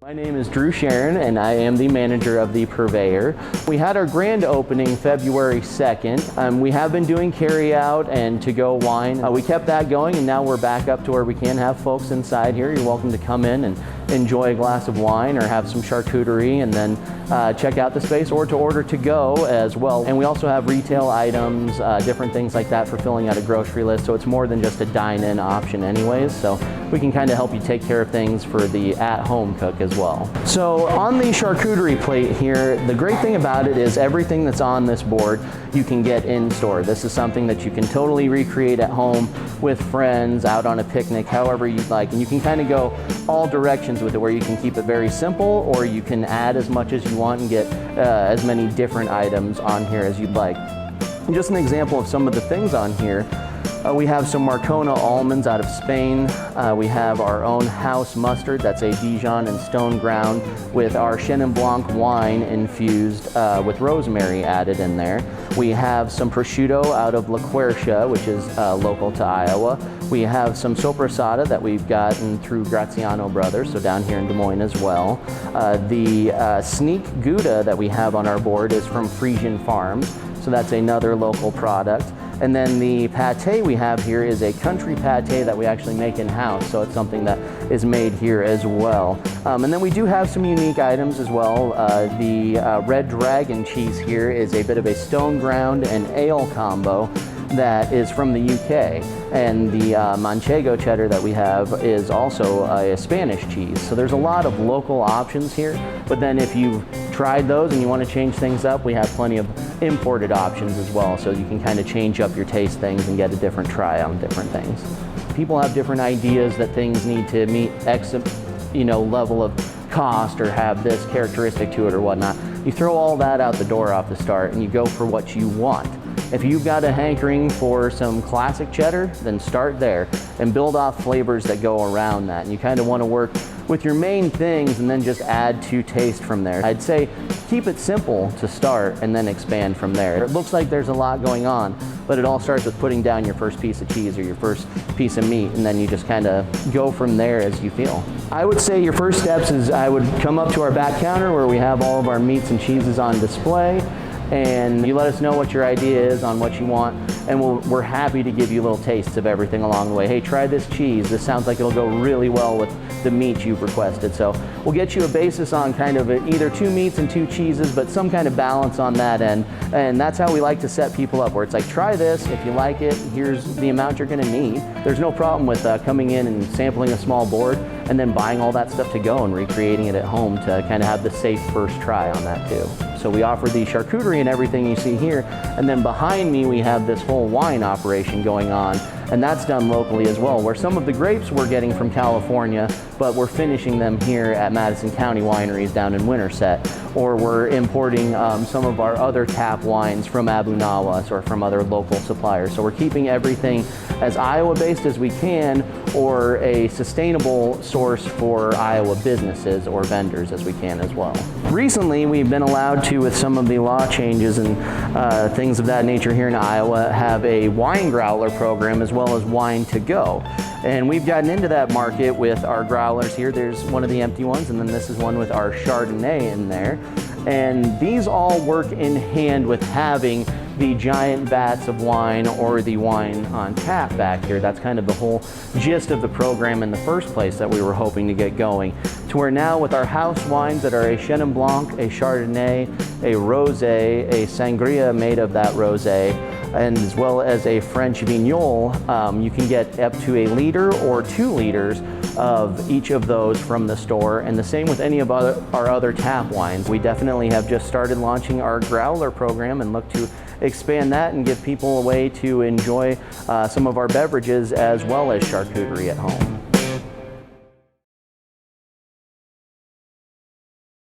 My name is Charron, and I am the manager of the Purveyor. We had our grand opening February 2nd. We have been doing carry-out and to-go wine. We kept that going, and now we're back up to where we can have folks inside here. You're welcome to come in and enjoy a glass of wine or have some charcuterie and then check out the space, or to order to go as well. And we also have retail items, different things like that for filling out a grocery list. So it's more than just a dine-in option anyways. So we can kind of help you take care of things for the at-home cook as well. So on the charcuterie plate here, the great thing about it is everything that's on this board you can get in store. This is something that you can totally recreate at home with friends, out on a picnic, however you'd like. And you can kind of go all directions with it, where you can keep it very simple, or you can add as much as you want and get as many different items on here as you'd like. And just an example of some of the things on here. We have some Marcona almonds out of Spain. We have our own house mustard, that's a Dijon and stone ground, with our Chenin Blanc wine infused with rosemary added in there. We have some prosciutto out of La Quercia, which is local to Iowa. We have some sopressata that we've gotten through Graziano Brothers, so down here in Des Moines as well. The Sneak Gouda that we have on our board is from Frisian Farms, so that's another local product. And then the pate we have here is a country pate that we actually make in-house, so it's something that is made here as well. And then we do have some unique items as well. The Red Dragon cheese here is a bit of a stone ground and ale combo that is from the UK. And the Manchego cheddar that we have is also a Spanish cheese. So there's a lot of local options here, but then if you've tried those and you want to change things up, we have plenty of imported options as well, so you can kind of change up your taste things and get a different try on different things. People have different ideas that things need to meet X level of cost or have this characteristic to it or whatnot. You throw all that out the door off the start and you go for what you want. If you've got a hankering for some classic cheddar, then start there and build off flavors that go around that. And you kind of want to work with your main things and then just add to taste from there. I'd say keep it simple to start and then expand from there. It looks like there's a lot going on, but it all starts with putting down your first piece of cheese or your first piece of meat, and then you just kind of go from there as you feel. I would say your first steps is I would come up to our back counter where we have all of our meats and cheeses on display, and you let us know what your idea is on what you want, and we're happy to give you little tastes of everything along the way. Hey, try this cheese. This sounds like it'll go really well with the meat you've requested. So we'll get you a basis on kind of either 2 meats and 2 cheeses, but some kind of balance on that end. And that's how we like to set people up, where it's like, try this. If you like it, here's the amount you're gonna need. There's no problem with coming in and sampling a small board and then buying all that stuff to go and recreating it at home to kind of have the safe first try on that too. So we offer the charcuterie and everything you see here, and then behind me we have this whole wine operation going on, and that's done locally as well, where some of the grapes we're getting from California, but we're finishing them here at Madison County Wineries down in Winterset, or we're importing some of our other tap wines from Abu Nawas or from other local suppliers. So we're keeping everything as Iowa-based as we can, or a sustainable source for Iowa businesses or vendors as we can as well. Recently, we've been allowed to, with some of the law changes and things of that nature here in Iowa, have a wine growler program as well as wine to go. And we've gotten into that market with our growlers here. There's one of the empty ones, and then this is one with our Chardonnay in there. And these all work in hand with having the giant vats of wine or the wine on tap back here. That's kind of the whole gist of the program in the first place that we were hoping to get going. To where now with our house wines that are a Chenin Blanc, a Chardonnay, a Rosé, a Sangria made of that Rosé, and as well as a French Vignole, you can get up to 1 liter or 2 liters of each of those from the store, and the same with any of our other tap wines. We definitely have just started launching our growler program and look to expand that and give people a way to enjoy some of our beverages as well as charcuterie at home.